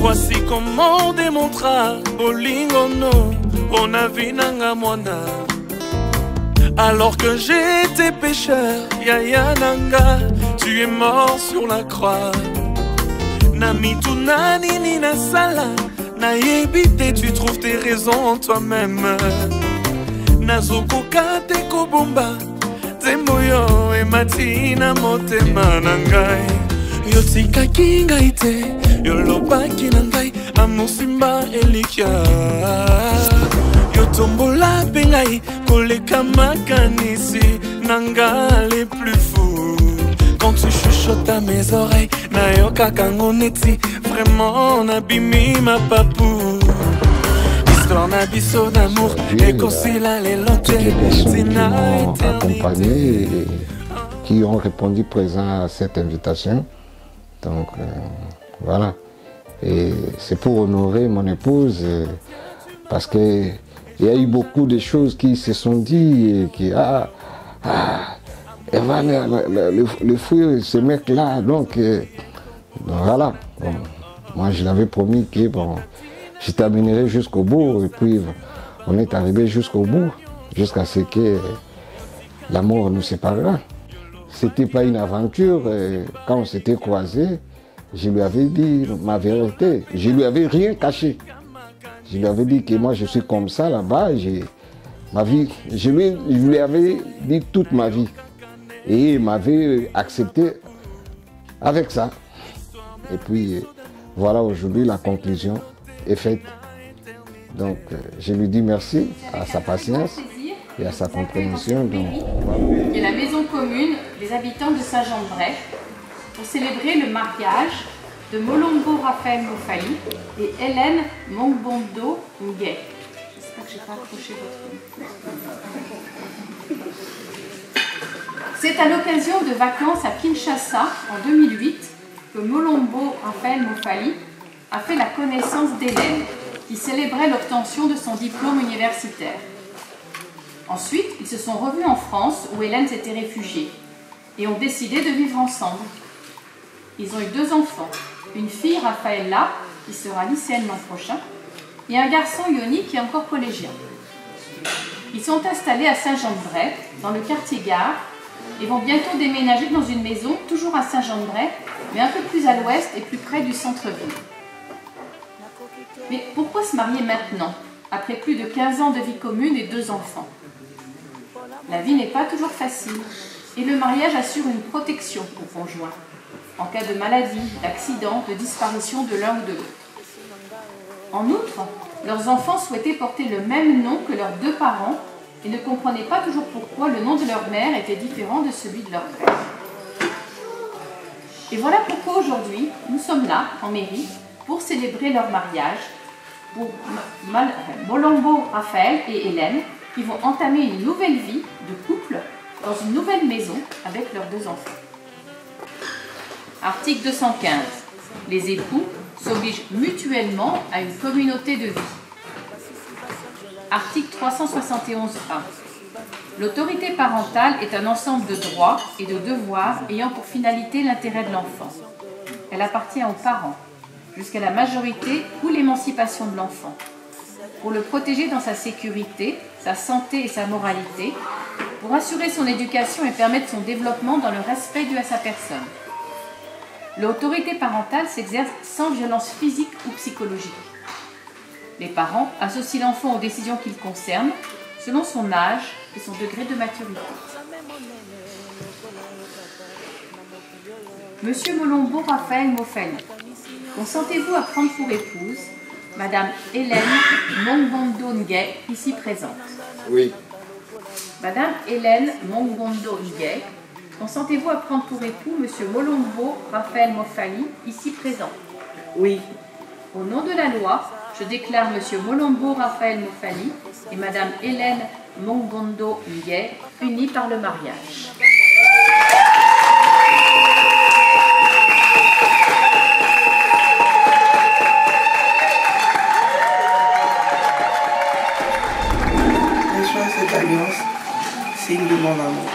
Voici comment on démontra Bolingono, on a vu Nanga Mwana. Alors que j'étais pécheur, Yaya Nanga, tu es mort sur la croix. Nami tunani ni na sala, na yebite, tu trouves tes raisons en toi-même. Nazoko kate kobomba, temboyo e matina motema nangai. Yotika kinga ite, yolobaki nangai, amusimba elikia. Yotombola pengai, koleka makanisi, nanga les plus fous. Quand tu chuchotes à mes oreilles, nayoka kangoneti, vraiment nabimi ma papou. Histoire nabiso d'amour, et kosila les lotes, zina accompagnés et qui ont répondu présent à cette invitation. Donc voilà, et c'est pour honorer mon épouse parce que il y a eu beaucoup de choses qui se sont dites et qui le fruit, ce mec-là, donc voilà. Bon, moi je l'avais promis que bon, je terminerai jusqu'au bout et puis on est arrivé jusqu'au bout, jusqu'à ce que la mort nous séparera. C'était pas une aventure. Quand on s'était croisés, je lui avais dit ma vérité. Je lui avais rien caché. Je lui avais dit que moi je suis comme ça là-bas. Ma vie, je lui avais dit toute ma vie. Et il m'avait accepté avec ça. Et puis voilà, aujourd'hui la conclusion est faite. Donc je lui dis merci à sa patience et à sa compréhension. Donc, voilà. Et la maison commune des habitants de Saint-Jean-de-Bray pour célébrer le mariage de Molombo Raphaël Mofali et Hélène Mongbondo Ngué. J'espère que je n'ai pas accroché votre nom. C'est à l'occasion de vacances à Kinshasa en 2008 que Molombo Raphaël Mofali a fait la connaissance d'Hélène, qui célébrait l'obtention de son diplôme universitaire. Ensuite, ils se sont revus en France où Hélène s'était réfugiée et ont décidé de vivre ensemble. Ils ont eu 2 enfants, une fille Raphaëlla qui sera lycéenne l'an prochain et un garçon Yoni qui est encore collégien. Ils sont installés à Saint-Jean-de-Bray dans le quartier Gare et vont bientôt déménager dans une maison toujours à Saint-Jean-de-Bray mais un peu plus à l'ouest et plus près du centre-ville. Mais pourquoi se marier maintenant, après plus de 15 ans de vie commune et 2 enfants? La vie n'est pas toujours facile et le mariage assure une protection aux conjoints en cas de maladie, d'accident, de disparition de l'un ou de l'autre. En outre, leurs enfants souhaitaient porter le même nom que leurs 2 parents et ne comprenaient pas toujours pourquoi le nom de leur mère était différent de celui de leur père. Et voilà pourquoi aujourd'hui, nous sommes là, en mairie, pour célébrer leur mariage, pour Molombo Raphaël et Hélène, qui vont entamer une nouvelle vie de couple dans une nouvelle maison avec leurs 2 enfants. Article 215. Les époux s'obligent mutuellement à une communauté de vie. Article 371.1. L'autorité parentale est un ensemble de droits et de devoirs ayant pour finalité l'intérêt de l'enfant. Elle appartient aux parents, jusqu'à la majorité ou l'émancipation de l'enfant, pour le protéger dans sa sécurité, sa santé et sa moralité, pour assurer son éducation et permettre son développement dans le respect dû à sa personne. L'autorité parentale s'exerce sans violence physique ou psychologique. Les parents associent l'enfant aux décisions qui le concernent, selon son âge et son degré de maturité. Monsieur Molombo Raphaël Mofali, consentez-vous à prendre pour épouse Madame Hélène Mongbondo Ngué, ici présente? Oui. Madame Hélène Mongbondo Ngué, consentez-vous à prendre pour époux Monsieur Molombo Raphaël Mofali, ici présent? Oui. Au nom de la loi, je déclare Monsieur Molombo Raphaël Mofali et Madame Hélène Mongbondo Ngué unis par le mariage. Cette alliance signe de mon amour.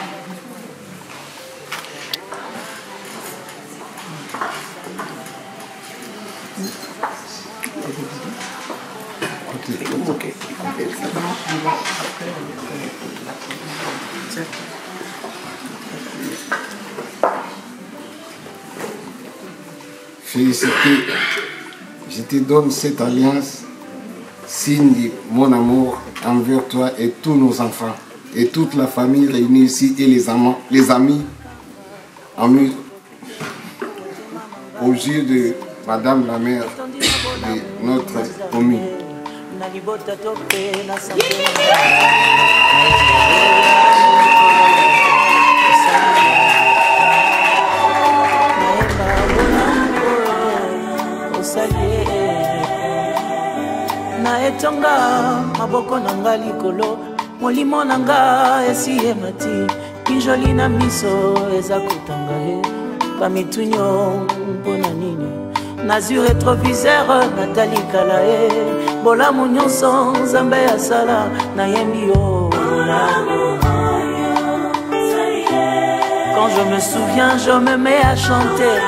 Félicité, je te donne cette alliance, signe de mon amour envers toi et tous nos enfants et toute la famille réunie ici et les amis aux yeux de Madame la mère de notre commune. Na etonga maboko nanga likolo molimo nanga esi emati kinjoli na miso eza kotanga ye bamitunyo mpona nini nazwi rétroviseur natali kala ye bolamu nyonso nzambe asala nayembi yo. Quand je me souviens, je me mets à chanter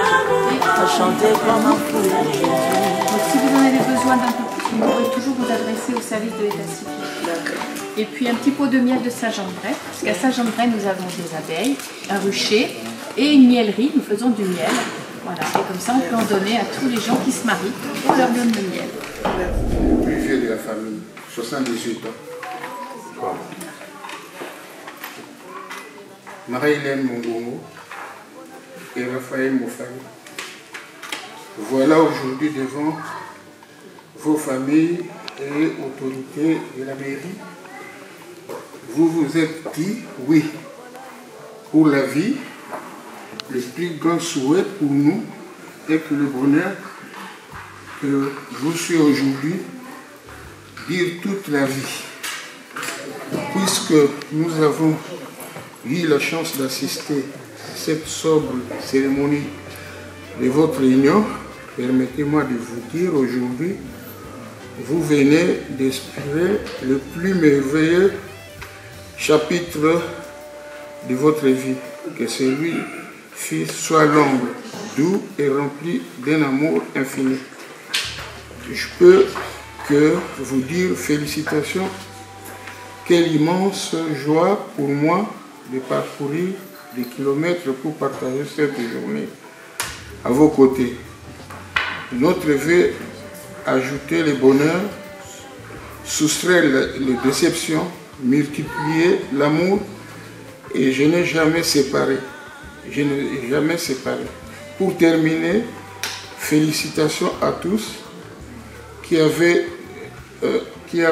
comme un fou. Donc, si vous en avez besoin d'un peu plus, vous pourrez toujours vous adresser au service de l'état civil. Et puis un petit pot de miel de Saint-Jean-de-Bray, parce qu'à Saint-Jean-de-Bray, nous avons des abeilles, un rucher et une miellerie. Nous faisons du miel. Voilà. Et comme ça, on peut en donner à tous les gens qui se marient. On leur donne le miel. Le plus vieux de la famille, 78 ans. Voilà. Marie-Hélène Mongongo et Raphaël Moufali. Voilà aujourd'hui devant vos familles et autorités de la mairie. Vous vous êtes dit oui pour la vie. Le plus grand souhait pour nous est que le bonheur que vous suivez aujourd'hui dure toute la vie. Puisque nous avons eu la chance d'assister à cette sobre cérémonie de votre réunion, permettez-moi de vous dire aujourd'hui, vous venez d'inspirer le plus merveilleux chapitre de votre vie, que celui-ci soit l'ombre, doux et rempli d'un amour infini. Je peux que vous dire félicitations, quelle immense joie pour moi de parcourir des kilomètres pour partager cette journée à vos côtés. Notre vœu, ajouter le bonheur, soustraire les déceptions, multiplier l'amour et je n'ai jamais séparé. Je n'ai jamais séparé. Pour terminer, félicitations à tous qui a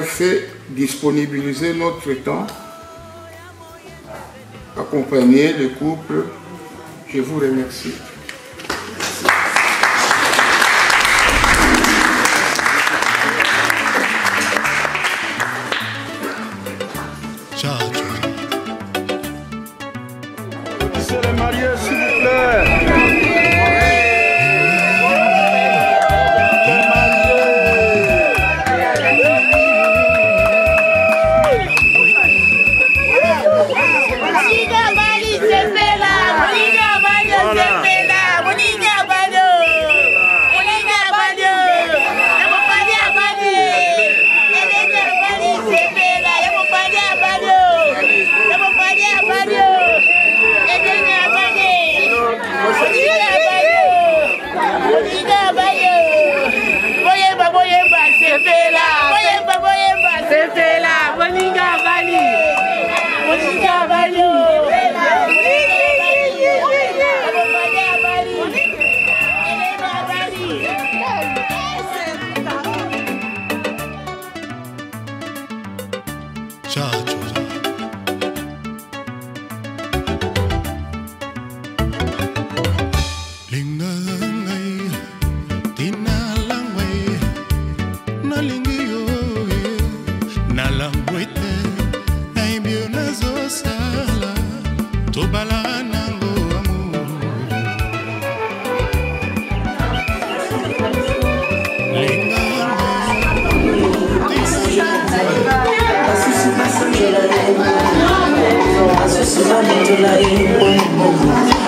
fait disponibiliser notre temps, accompagner le couple. Je vous remercie. Monsieur les mariés, s'il vous plaît.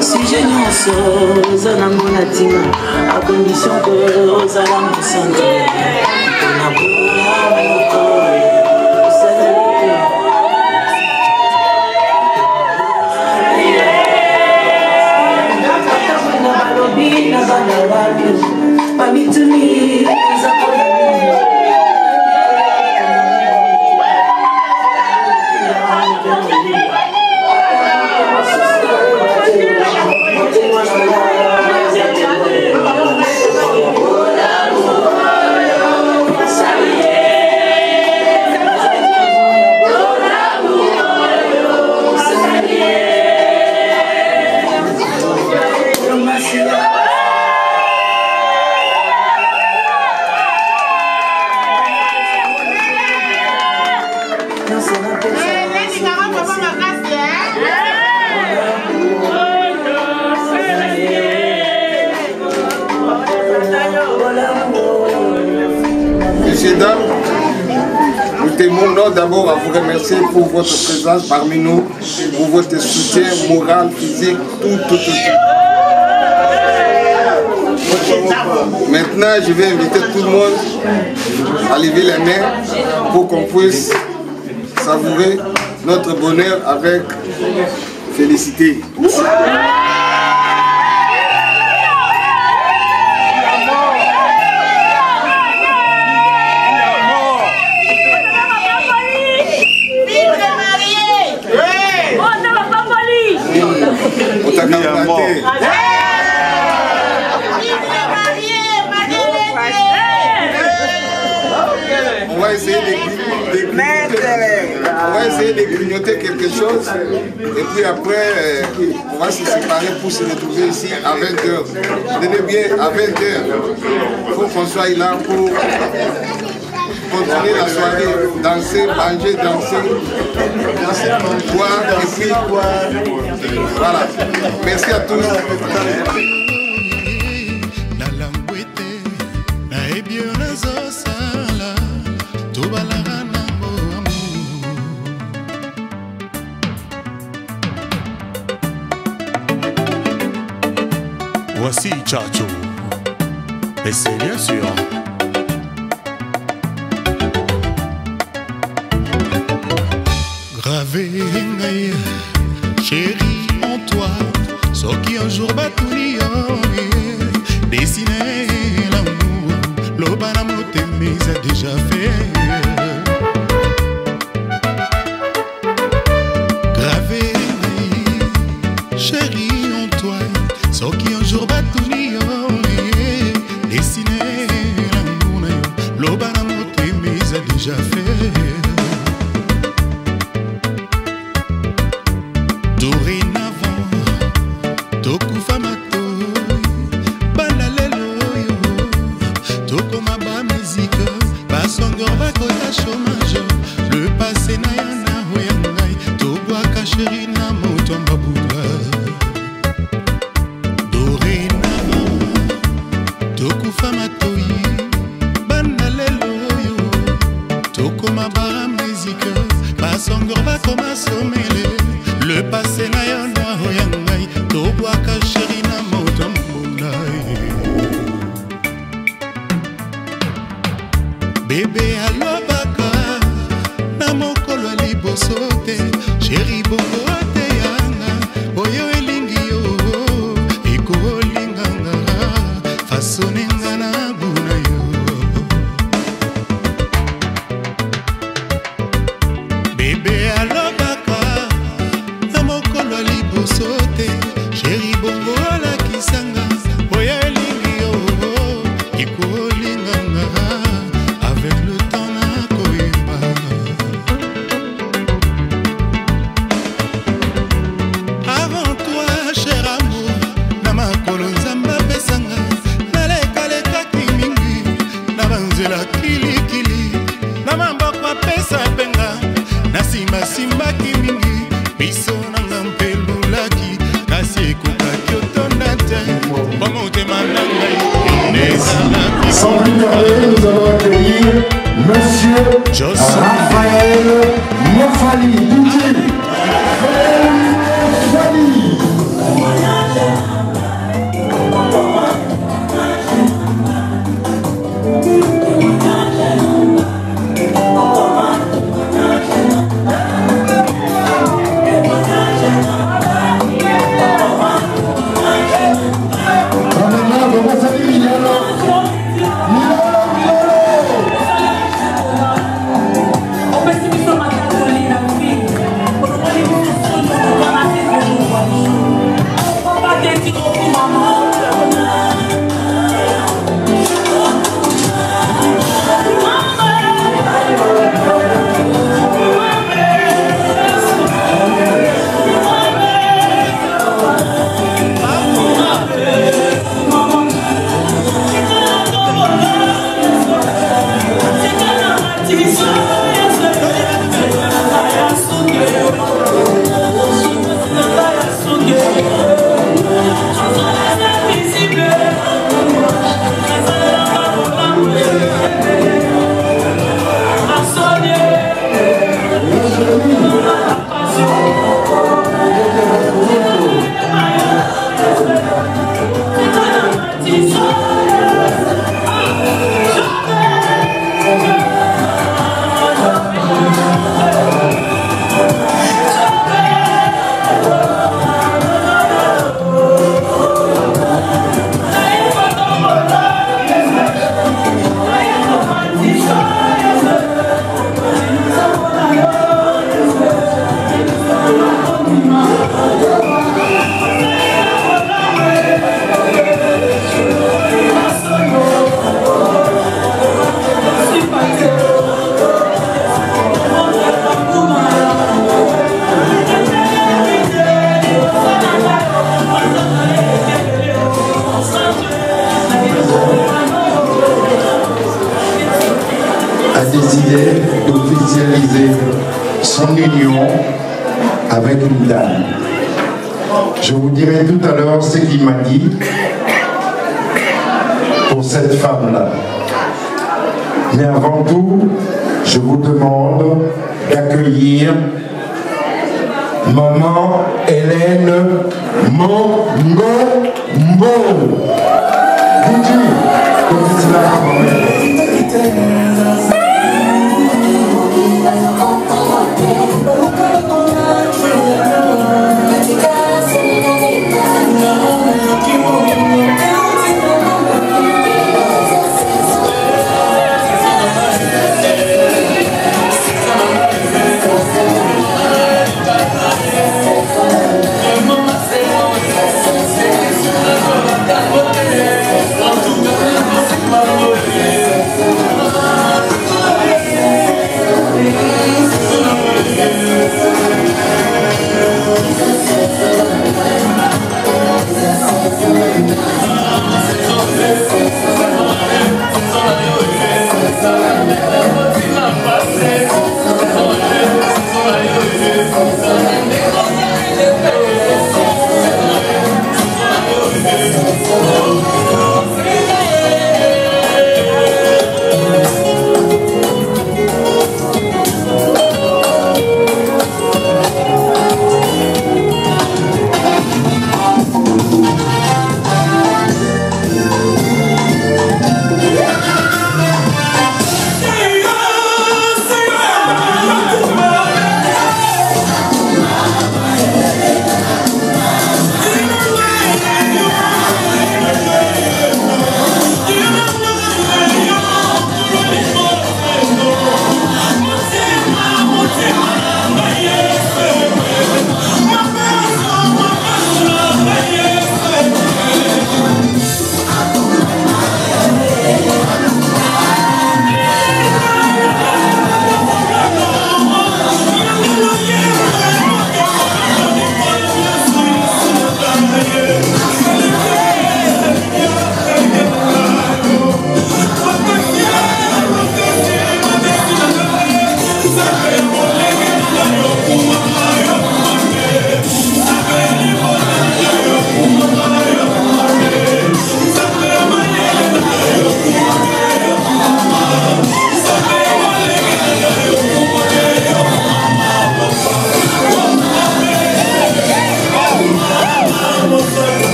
Si j'ai une chose, à condition que vous allez me sentir. Messieurs, dames, nous tenons d'abord à vous remercier pour votre présence parmi nous, pour votre soutien moral, physique, tout. Maintenant, je vais inviter tout le monde à lever les mains pour qu'on puisse savourer notre bonheur avec félicité. On va essayer de grignoter quelque chose et puis après on va se séparer pour se retrouver ici à 20h. Tenez bien, à 20h. Il faut qu'on soit là pour continuer la soirée, danser, manger, danser, boire et puis voilà. Merci à tous. Voici Tchatcho, et c'est bien sûr. Gravé, chérie, en toi, ce qui un jour battu, dessiné l'amour, l'obanamo t'aimer, ça déjà fait. Gravé, chérie, en toi, ce qui un jour battu, dessiné l'amour, l'obanamo t'aimer, ça déjà fait. Dorénavant, tokufa matoi, banalelo yo, tokoma ba musique, basongo bakota chômage, le passé na yana hoyangai, tobwaka chéri na moto mbabuka. Dorénavant, tokufa matoi, banalelo yo, tokoma ba musique, basongo bakoma somele. Le passé na yana hoyangai, tobwaka chéri na moto mbunai. Bébé alobaka, na mokolo liboso te, chéri bongo te yanga, oyo elingi yo, iko linganga, fasonenga na buna yo. Bébé alobaka, libosote, chéri bongo la kisanga, oya elingi yo, iko linganga, avec le temps na koyeba. Avant toi, cher amour, na makolo nzamba pesanga, na leka kimingi, na banzela kilikili, na mambokwa pesa penga, na simba kimingi, biso nanga mpelulaki, kasi ekokaki otondate, bomotema nangai, nezalaki. Sans plus tarder, nous allons accueillir Monsieur Raphaël Mofali. Décidé d'officialiser son union avec une dame. Je vous dirai tout à l'heure ce qu'il m'a dit pour cette femme-là. Mais avant tout, je vous demande d'accueillir Maman Hélène Mongo Mbo. Didi, comme c'est la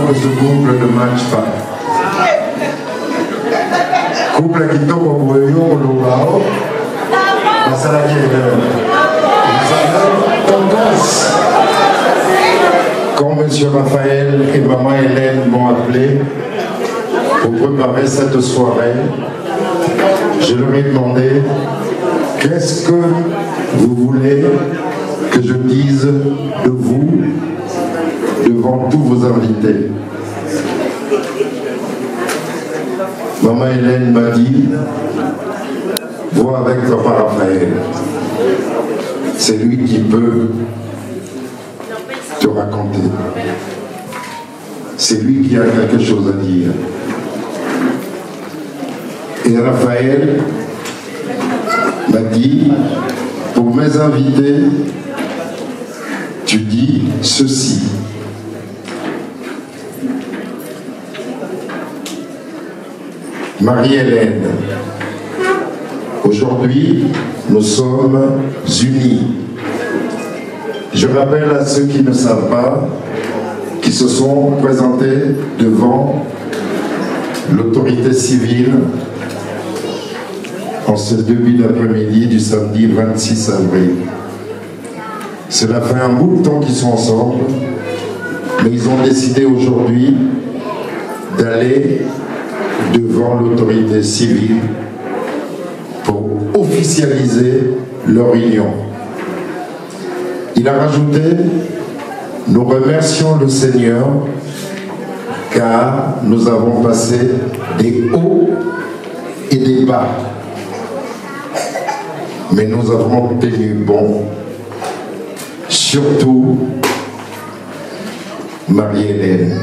que ce couple ne matche pas. Couple qui tombe au boyau, au lao, ça la tendance. Quand M. Raphaël et Maman Hélène m'ont appelé pour préparer cette soirée, je leur ai demandé qu'est-ce que vous voulez que je dise de vous devant tous vos invités. Maman Hélène m'a dit, vois avec Papa Raphaël, c'est lui qui peut te raconter. C'est lui qui a quelque chose à dire. Et Raphaël m'a dit, pour mes invités, tu dis ceci. Marie-Hélène, aujourd'hui, nous sommes unis. Je rappelle à ceux qui ne savent pas, qui se sont présentés devant l'autorité civile en ce début d'après-midi du samedi 26 avril. Cela fait un bout de temps qu'ils sont ensemble, mais ils ont décidé aujourd'hui d'aller devant l'autorité civile pour officialiser leur union. Il a rajouté, nous remercions le Seigneur car nous avons passé des hauts et des bas. Mais nous avons tenu bon, surtout Marie-Hélène.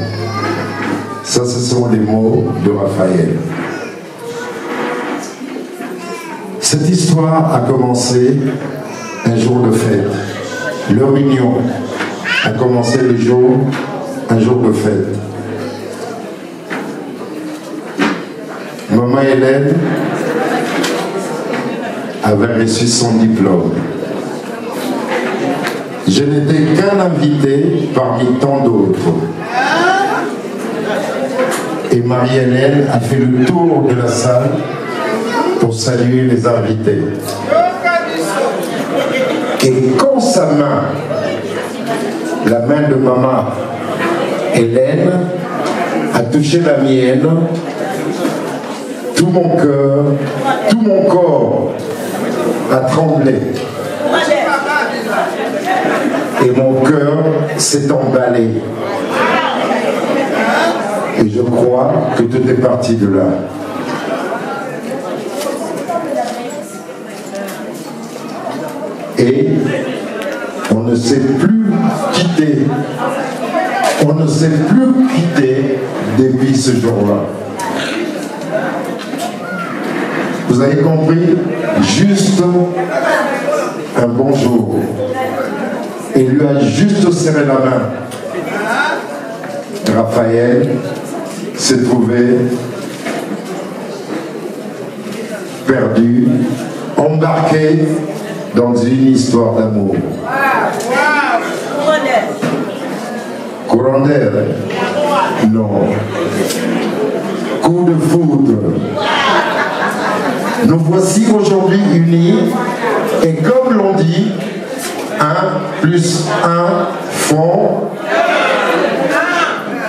Ça, ce sont les mots de Raphaël. Cette histoire a commencé un jour de fête. Leur union a commencé un jour de fête. Maman Hélène avait reçu son diplôme. Je n'étais qu'un invité parmi tant d'autres. Et Marie-Hélène a fait le tour de la salle pour saluer les invités. Et quand sa main, la main de maman Hélène, a touché la mienne, tout mon cœur, tout mon corps a tremblé. Et mon cœur s'est emballé. Et je crois que tout est parti de là. Et on ne s'est plus quitté. On ne s'est plus quitté depuis ce jour-là. Vous avez compris? Juste un bonjour. Et lui a juste serré la main. Raphaël s'est trouvé perdu, embarqué dans une histoire d'amour. Courant d'air? Non. Coup de foudre. Nous voici aujourd'hui unis et comme l'on dit, 1 plus 1 font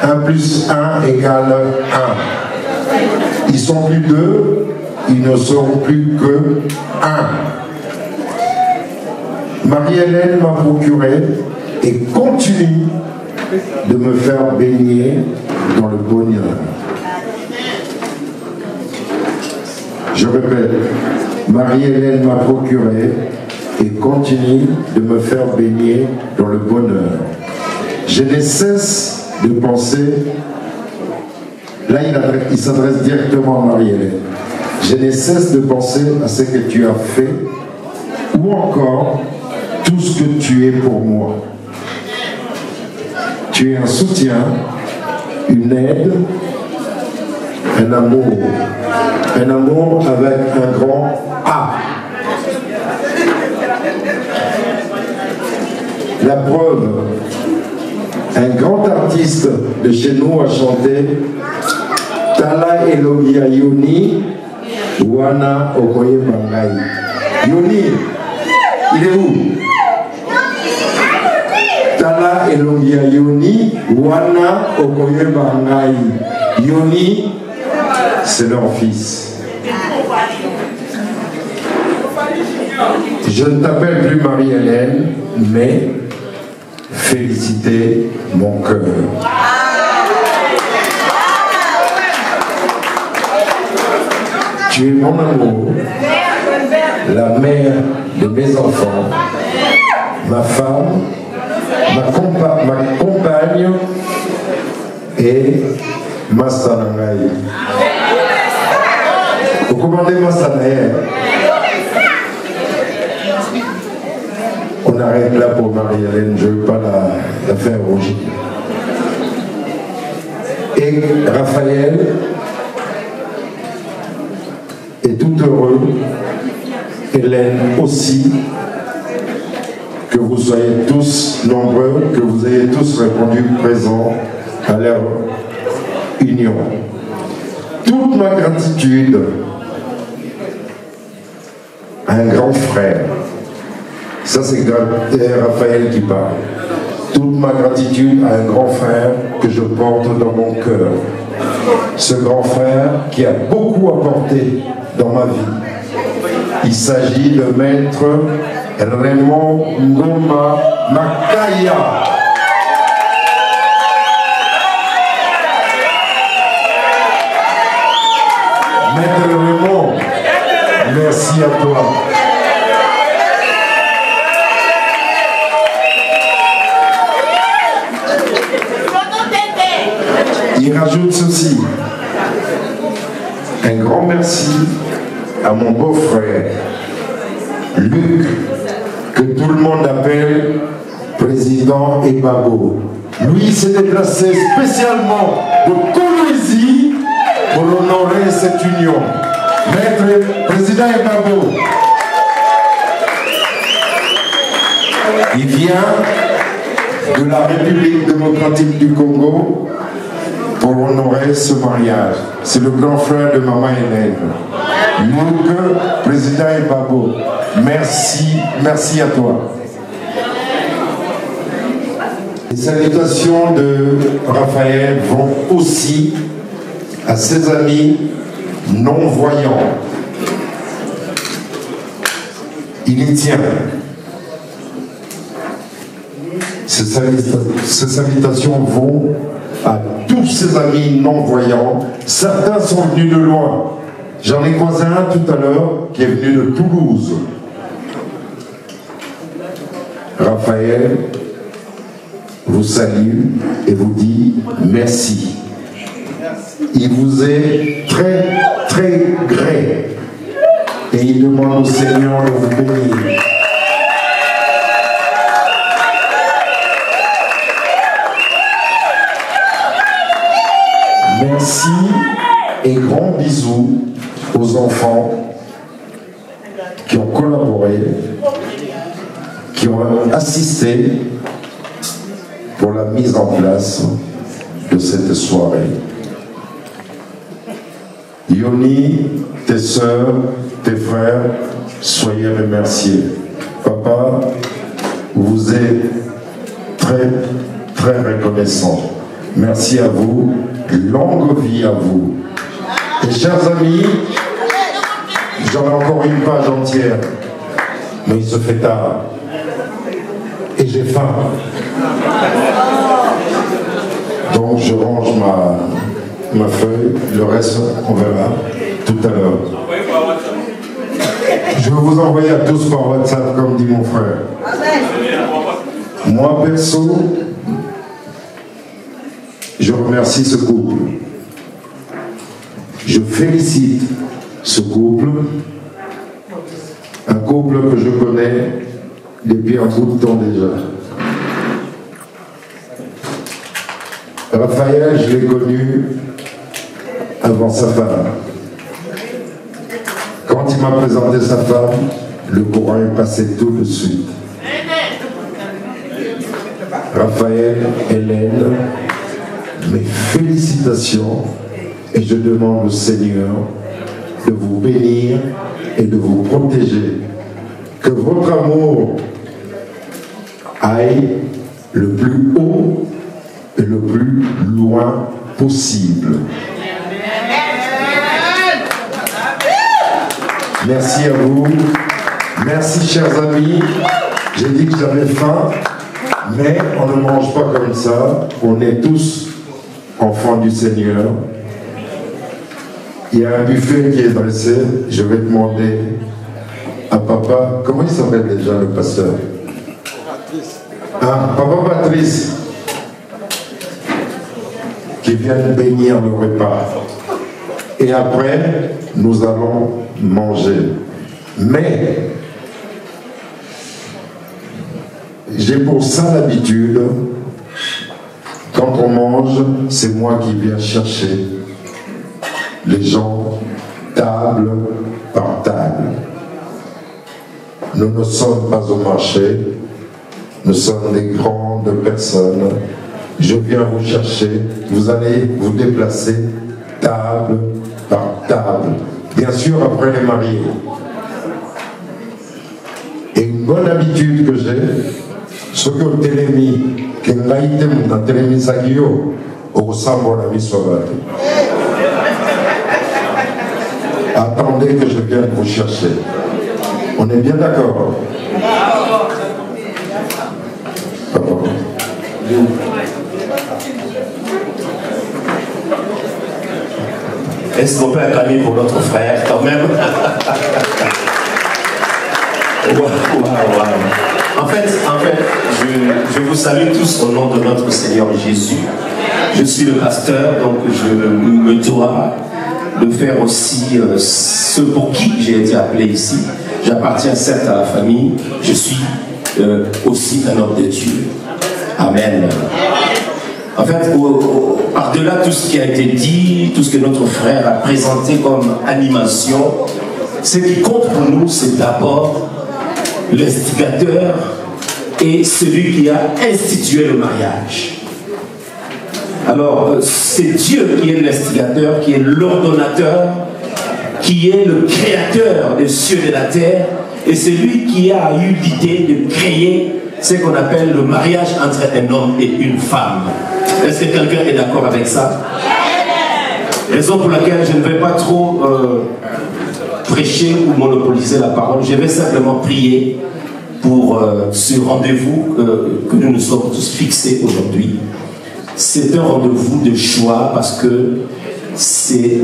1 plus 1 égale 1. Ils sont plus 2, ils ne sont plus que 1. Marie-Hélène m'a procuré et continue de me faire baigner dans le bonheur. Je répète, Marie-Hélène m'a procuré et continue de me faire baigner dans le bonheur. Je ne cesse de penser, là il s'adresse directement à Marie-Hélène, je ne cesse de penser à ce que tu as fait ou encore tout ce que tu es pour moi. Tu es un soutien, une aide, un amour avec un grand A. La preuve, Un grand artiste de chez nous a chanté Tala Elogia Yoni, Wana Okoye Bangai. Yoni, il est où? Tala Elogia Yoni, Wana Okoye Bangai. Yoni, c'est leur fils. Je ne t'appelle plus Marie-Hélène, mais félicitez mon cœur. Tu es mon amour, la mère de mes enfants, ma femme, ma compagne et ma Sanangaï. Vous commandez ma Sanangaï. On arrête là pour Marie-Hélène, je ne veux pas la faire rougir. Et Raphaël est tout heureux, Hélène aussi, que vous soyez tous nombreux, que vous ayez tous répondu présent à leur union. Toute ma gratitude à un grand frère. Ça, c'est Raphaël qui parle. Toute ma gratitude à un grand frère que je porte dans mon cœur. Ce grand frère qui a beaucoup apporté dans ma vie. Il s'agit de maître Raymond Ngoma Makaya. Maître Raymond, merci à toi. Il rajoute ceci. Un grand merci à mon beau-frère, Luc, que tout le monde appelle président Ebabo. Lui s'est déplacé spécialement de Colombie pour honorer cette union. Maître président Ebabo, il vient de la République démocratique du Congo pour honorer ce mariage. C'est le grand frère de maman Hélène. Luc, président Ebabo, merci, merci à toi. Les salutations de Raphaël vont aussi à ses amis non-voyants. Il y tient. Ces salutations vont à tous ses amis non-voyants. Certains sont venus de loin. J'en ai croisé un tout à l'heure qui est venu de Toulouse. Raphaël vous salue et vous dit merci. Il vous est très, très gré et il demande au Seigneur de vous bénir. Merci et grands bisous aux enfants qui ont collaboré, qui ont assisté pour la mise en place de cette soirée. Yoni, tes sœurs, tes frères, soyez remerciés. Papa, vous êtes très, très reconnaissant. Merci à vous, longue vie à vous. Et chers amis, j'en ai encore une page entière, mais il se fait tard. Et j'ai faim. Donc je range ma feuille, le reste on verra tout à l'heure. Je vais vous envoyer à tous par WhatsApp comme dit mon frère. Moi perso, je remercie ce couple. Je félicite ce couple, un couple que je connais depuis un bout de temps déjà. Raphaël, je l'ai connu avant sa femme. Quand il m'a présenté sa femme, le courant est passé tout de suite. Raphaël, Hélène, mes félicitations et je demande au Seigneur de vous bénir et de vous protéger. Que votre amour aille le plus haut et le plus loin possible. Merci à vous. Merci, chers amis. J'ai dit que j'avais faim, mais on ne mange pas comme ça. On est tous enfants du Seigneur. Il y a un buffet qui est dressé. Je vais demander à papa, comment il s'appelle déjà le pasteur? Ah, papa Patrice, qui vient bénir le repas. Et après, nous allons manger. Mais, j'ai pour ça l'habitude, quand on mange, c'est moi qui viens chercher les gens table par table. Nous ne sommes pas au marché, nous sommes des grandes personnes. Je viens vous chercher, vous allez vous déplacer table par table. Bien sûr, après les mariés. Et une bonne habitude que j'ai, ce que le télémi, que l'aïté mon télémi sagio, au sambo la vie sauvage. Attendez que je vienne vous chercher. On est bien d'accord? Est-ce qu'on peut acclamer pour notre frère quand même? En fait, je vous salue tous au nom de notre Seigneur Jésus. Je suis le pasteur, donc je me dois de faire aussi ce pour qui j'ai été appelé ici. J'appartiens certes à la famille, je suis aussi un homme de Dieu. Amen. En fait, par-delà tout ce qui a été dit, tout ce que notre frère a présenté comme animation, ce qui compte pour nous, c'est d'abord l'instigateur et celui qui a institué le mariage. Alors, c'est Dieu qui est l'instigateur, qui est l'ordonnateur, qui est le créateur des cieux et de la terre, et c'est lui qui a eu l'idée de créer ce qu'on appelle le mariage entre un homme et une femme. Est-ce que quelqu'un est d'accord avec ça? Raison pour laquelle je ne vais pas trop prêcher ou monopoliser la parole, je vais simplement prier pour ce rendez-vous que nous nous sommes tous fixés aujourd'hui. C'est un rendez-vous de choix parce que c'est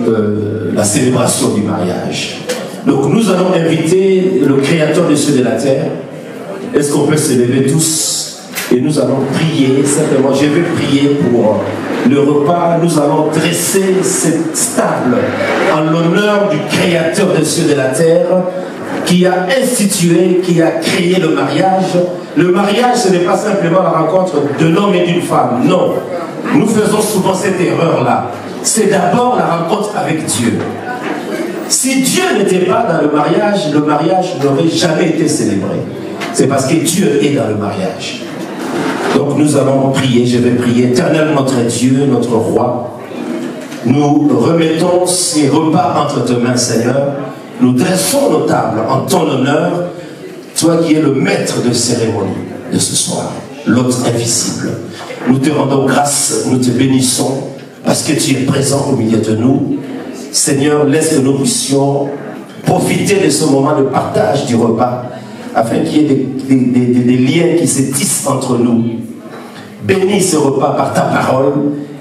la célébration du mariage. Donc nous allons inviter le créateur des cieux et de la terre. Est-ce qu'on peut se lever tous? Et nous allons prier, simplement, je vais prier pour le repas. Nous allons dresser cette table en l'honneur du créateur des cieux et de la terre, qui a institué, qui a créé le mariage. Le mariage, ce n'est pas simplement la rencontre d'un homme et d'une femme, non. Nous faisons souvent cette erreur-là. C'est d'abord la rencontre avec Dieu. Si Dieu n'était pas dans le mariage n'aurait jamais été célébré. C'est parce que Dieu est dans le mariage. Donc nous allons prier, je vais prier. Éternel notre Dieu, notre roi, nous remettons ces repas entre tes mains, Seigneur. Nous dressons nos tables en ton honneur, toi qui es le maître de cérémonie de ce soir, l'hôte invisible. Nous te rendons grâce, nous te bénissons, parce que tu es présent au milieu de nous. Seigneur, laisse que nous puissions profiter de ce moment de partage du repas, afin qu'il y ait des liens qui se tissent entre nous. Bénis ce repas par ta parole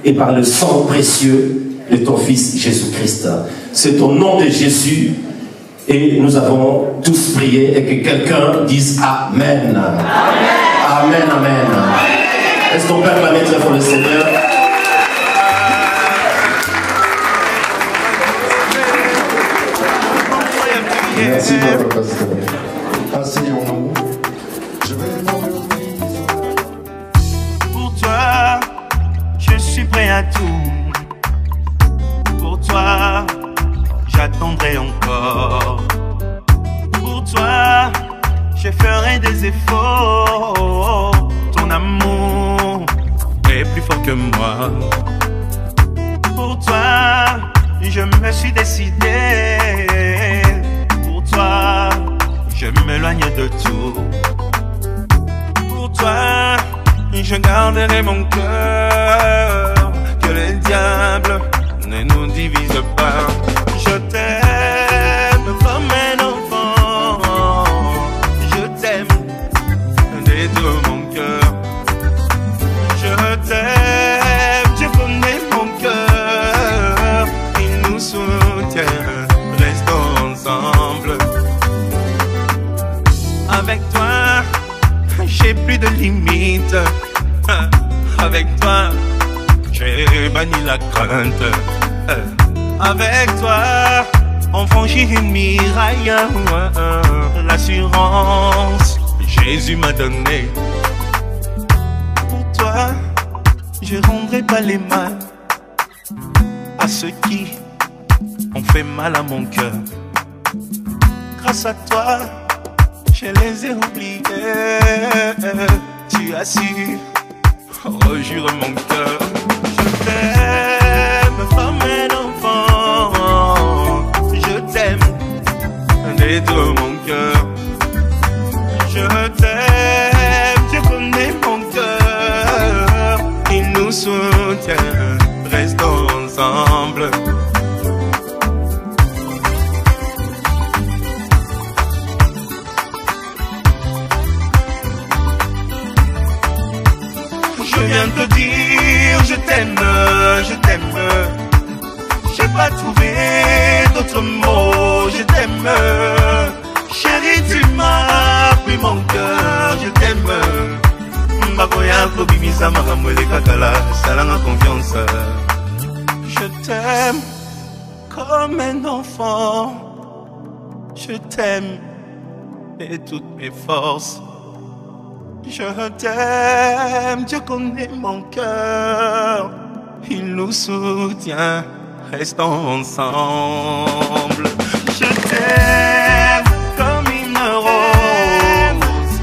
et par le sang précieux de ton Fils Jésus-Christ. C'est au nom de Jésus, et nous avons tous prié, et que quelqu'un dise Amen. Amen. Amen, amen. Est-ce qu'on peut acclamer très fort le Seigneur? Merci notre pasteur. Asseyons-nous. Je vais demander. Pour toi, je suis prêt à tout. Pour toi, j'attendrai encore. Pour toi, je ferai des efforts. Ton amour es plus fort que moi. Pour toi, je me suis décidé. Pour toi, je m'éloigne de tout. Pour toi, je garderai mon cœur. Que le diable ne nous divise pas. Je t'aime comme un enfant. Je t'aime de tout mon cœur. Je t'aime, tu connais mon cœur. Il nous soutient, restons ensemble. Avec toi, j'ai plus de limites. Avec toi, j'ai banni la crainte. Avec toi, on franchit une miraille. L'assurance, Jésus m'a donné. Pour toi, je rendrai pas les mains à ceux qui ont fait mal à mon cœur. Grâce à toi, je les ai oubliés. Tu as su rejure mon cœur. Je t'aime comme un enfant. Je t'aime de tout mon cœur. Je t'aime, tu connais mon cœur. Il nous soutient, restons ensemble. Je viens te dire, je t'aime, je t'aime. J'ai pas trouvé d'autres mots, je t'aime. Chérie, tu m'as pris mon cœur, je t'aime. Magoya kobimisa makamwele kakala, salanga confiance. Je t'aime comme un enfant. Je t'aime de toutes mes forces. Je t'aime, Dieu connaît mon cœur. Il nous soutient, restons ensemble. Je t'aime comme une rose.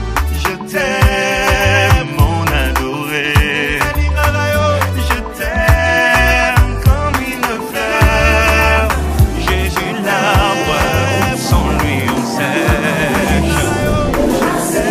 Je t'aime, mon adoré. Je t'aime comme une fleur. Jésus l'arbre, sans lui on sèche. Je t'aime.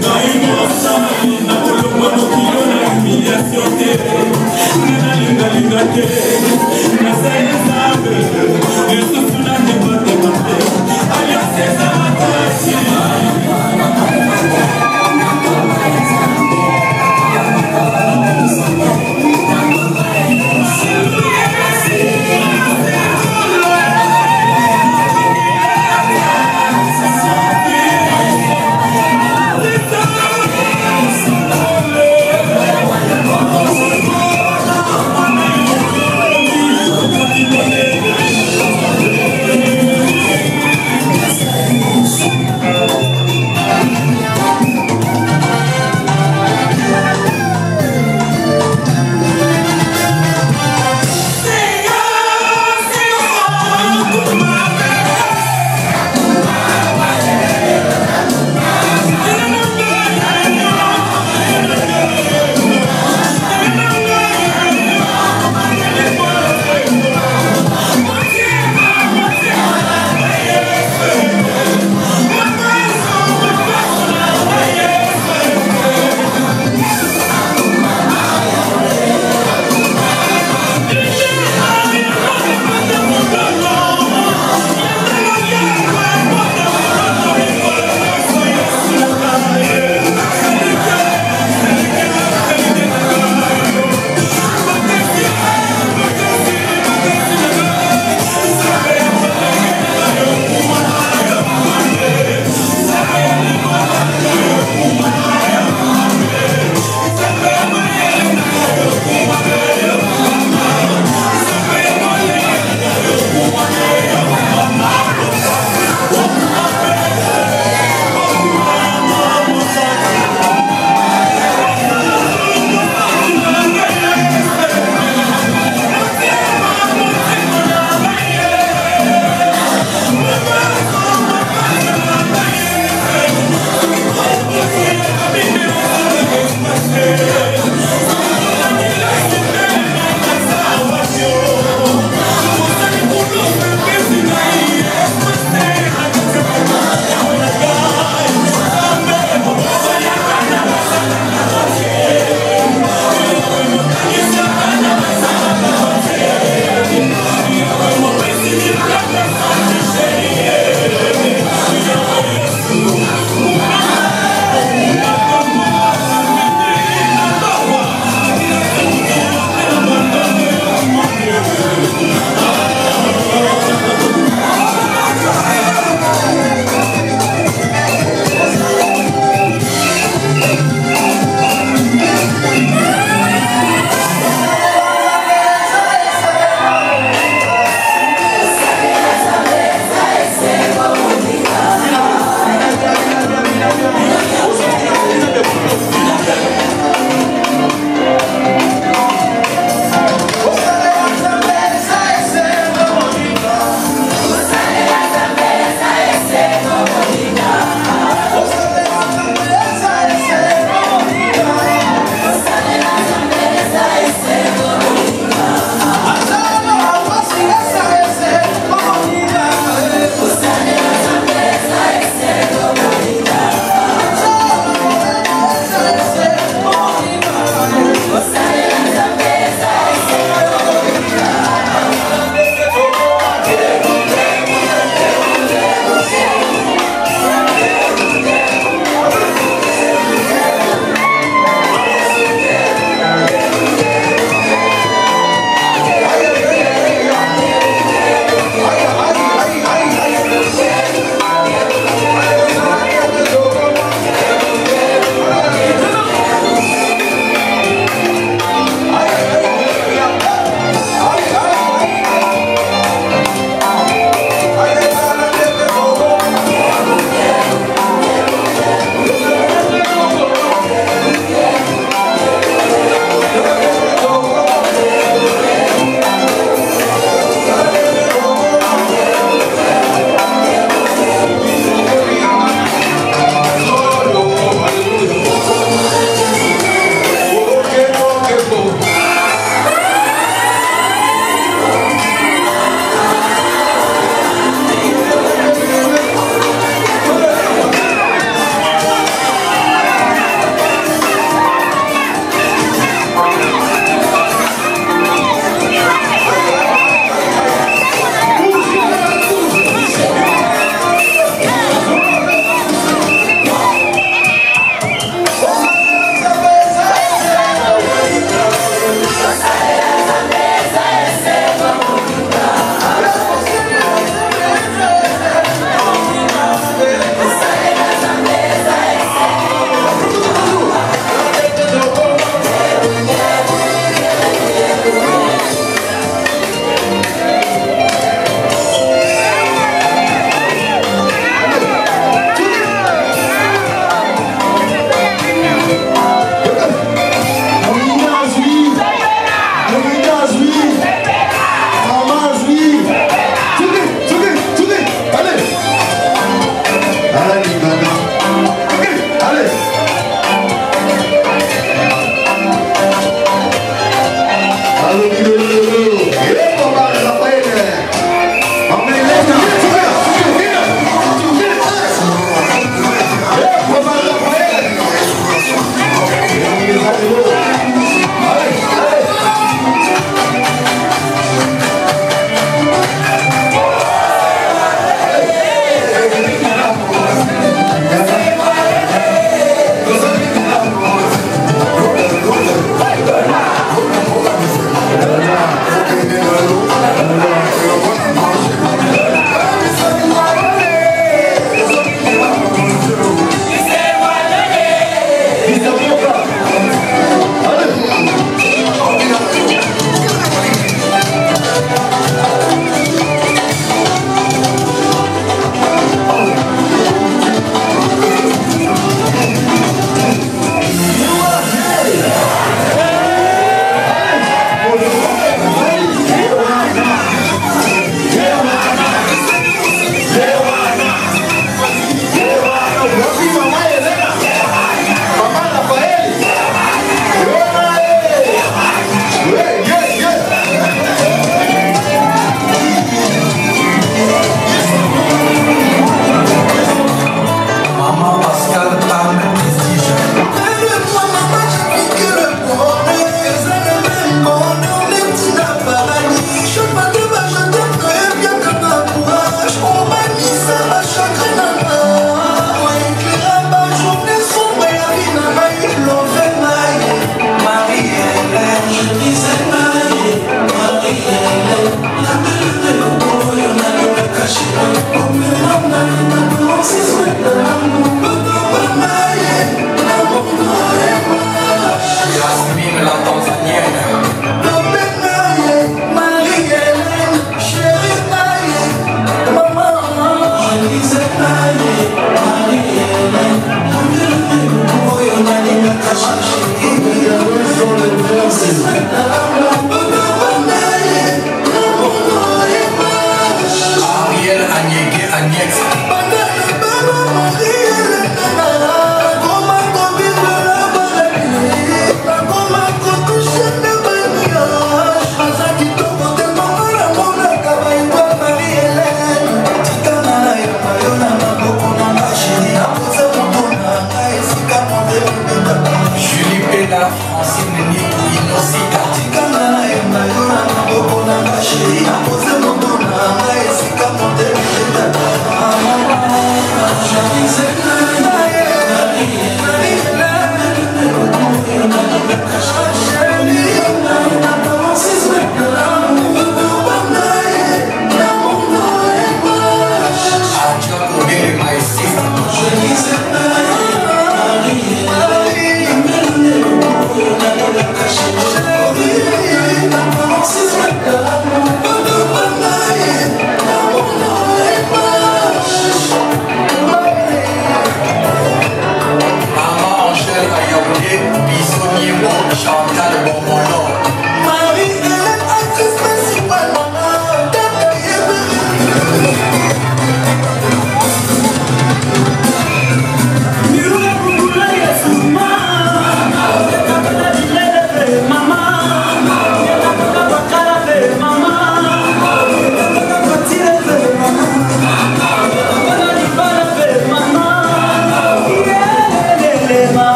Naimosha, na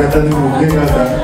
Kata ni mungkin kata